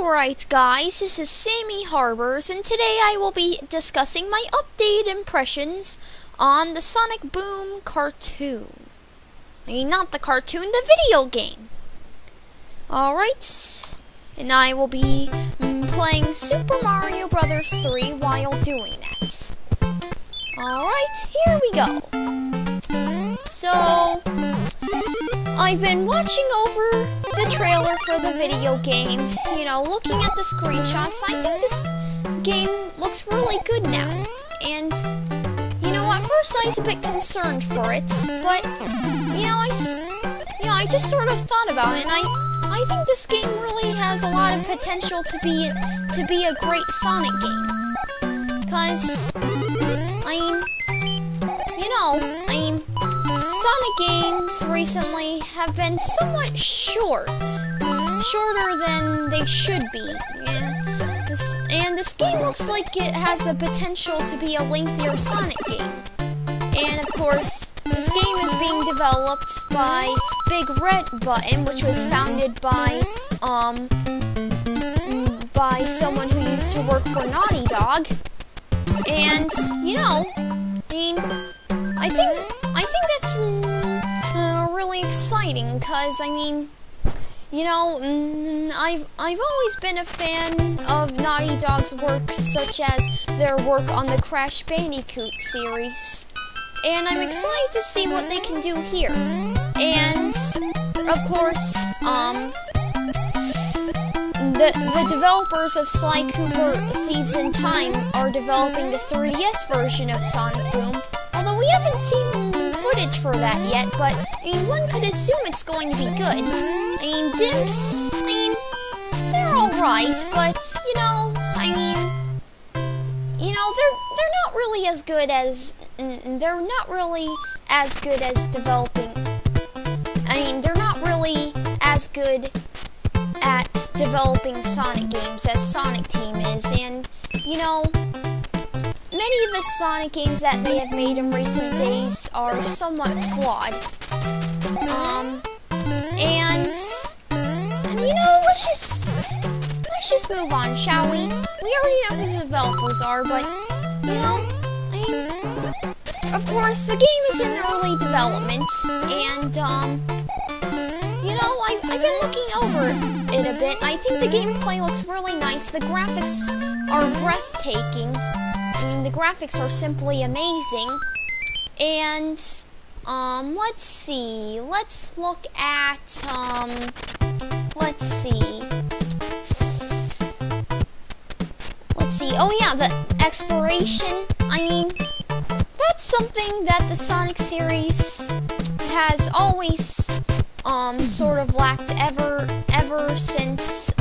Alright guys, this is Sammy Harbors, and today I will be discussing my updated impressions on the Sonic Boom cartoon. I mean, not the cartoon, the video game. Alright, and I will be playing Super Mario Bros. 3 while doing that. Alright, here we go. So, I've been watching over the trailer for the video game, you know, looking at the screenshots. I think this game looks really good now. And, you know, at first I was a bit concerned for it, but, I just sort of thought about it, and I think this game really has a lot of potential to be a great Sonic game. 'Cause, Sonic games recently have been somewhat shorter than they should be. And this game looks like it has the potential to be a lengthier Sonic game. And of course, this game is being developed by Big Red Button, which was founded by someone who used to work for Naughty Dog. And, I think that's really exciting, because, I've always been a fan of Naughty Dog's work, such as their work on the Crash Bandicoot series. And I'm excited to see what they can do here. And, of course, the developers of Sly Cooper Thieves in Time are developing the 3DS version of Sonic Boom, although we haven't seen footage for that yet, but, one could assume it's going to be good. Dimps, they're alright, but, they're not really as good as, they're not really as good at developing Sonic games as Sonic Team is, and, many of the Sonic games that they have made in recent days are somewhat flawed. Let's just move on, shall we? We already know who the developers are, but, of course, the game is in early development, and, I've been looking over it a bit. I think the gameplay looks really nice. The graphics are breathtaking. The graphics are simply amazing. And, let's see. Let's look at, let's see. Oh yeah, the exploration. That's something that the Sonic series has always, sort of lacked ever since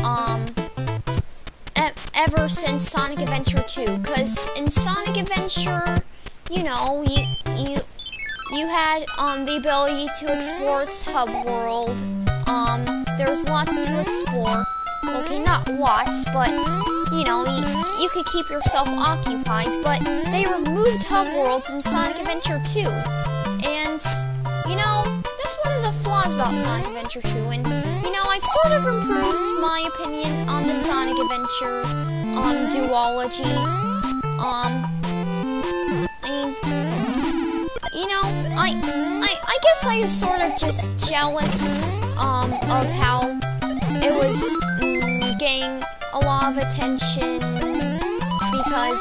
Sonic Adventure 2, because in Sonic Adventure, you had, the ability to explore its hub world. There was lots to explore. Okay, not lots, but, you could keep yourself occupied, but they removed hub worlds in Sonic Adventure 2. And, that's one of the flaws about Sonic Adventure 2, and, I've sort of improved my opinion on the Sonic Adventure, duology. I guess I was sort of just jealous, of how it was, getting a lot of attention, because,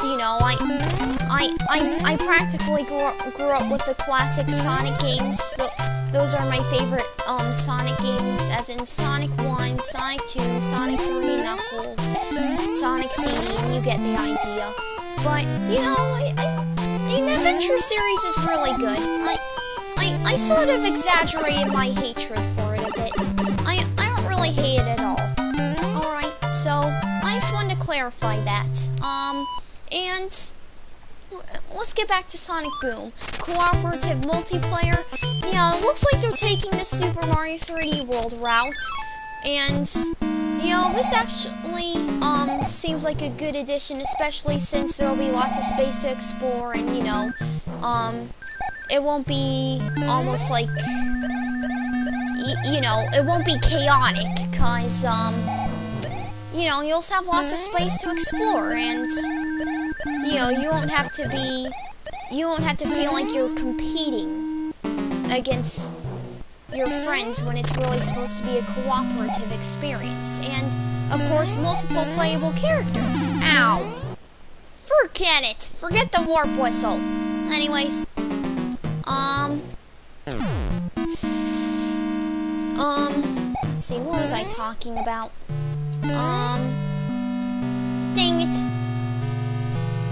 I practically grew up with the classic Sonic games. Those are my favorite, Sonic games, as in Sonic 1, Sonic 2, Sonic 3, Knuckles, Sonic CD, and you get the idea. But, the Adventure series is really good. I sort of exaggerated my hatred for it a bit. I don't really hate it at all. Alright, so, I just wanted to clarify that. And let's get back to Sonic Boom. Cooperative multiplayer. Yeah, it looks like they're taking the Super Mario 3D World route. And, this actually, seems like a good addition, especially since there will be lots of space to explore, and, it won't be almost like, it won't be chaotic, because, you know, you'll have lots of space to explore, and, you know, you won't have to feel like you're competing against your friends when it's really supposed to be a cooperative experience. And, of course, multiple playable characters. Ow! Forget it! Forget the warp whistle. Anyways, let's see, what was I talking about? Dang it.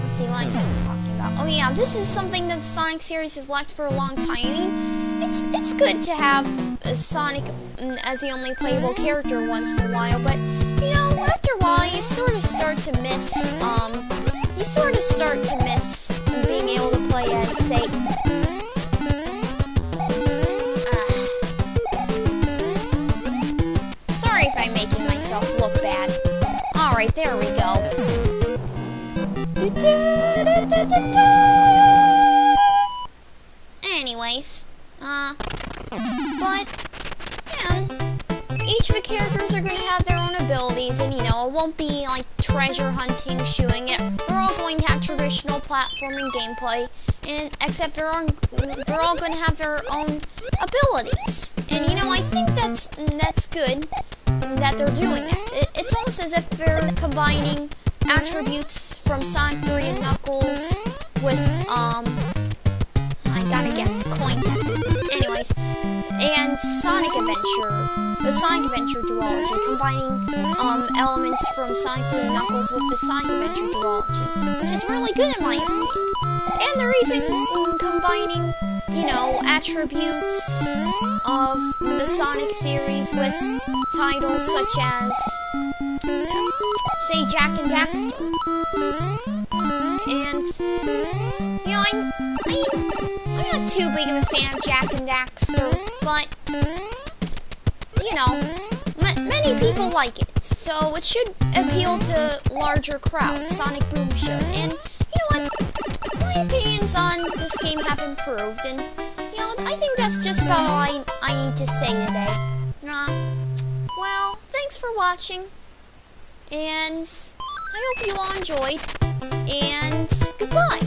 Let's see, what was I talking about? Oh yeah, this is something that the Sonic series has lacked for a long time. I mean, it's good to have Sonic as the only playable character once in a while, but, you know, after a while, you sort of start to miss, being able to play as, say, sorry if I'm making myself look bad. Alright, there we go. Anyways, but, yeah, each of the characters are going to have their own abilities, and, you know, it won't be like treasure hunting, shooing it. They're all going to have traditional platforming gameplay, and except they're all going to have their own abilities. And, you know, I think that's good that they're doing that. It's almost as if they're combining attributes from Sonic 3 and Knuckles with, I gotta get to coin that. Anyways, and Sonic Adventure, the Sonic Adventure duology, combining, elements from Sonic 3 and Knuckles with the Sonic Adventure duology, which is really good in my opinion. And they're even combining, you know, attributes of the Sonic series with titles such as, say, Jak and Daxter. And, you know, I'm not too big of a fan of Jak and Daxter, but, you know, many people like it, so it should appeal to larger crowds. Sonic Boom should. And, you know what? My opinions on this game have improved, and, you know, I think that's just about all I need to say today. Well, thanks for watching, and I hope you all enjoyed, and goodbye.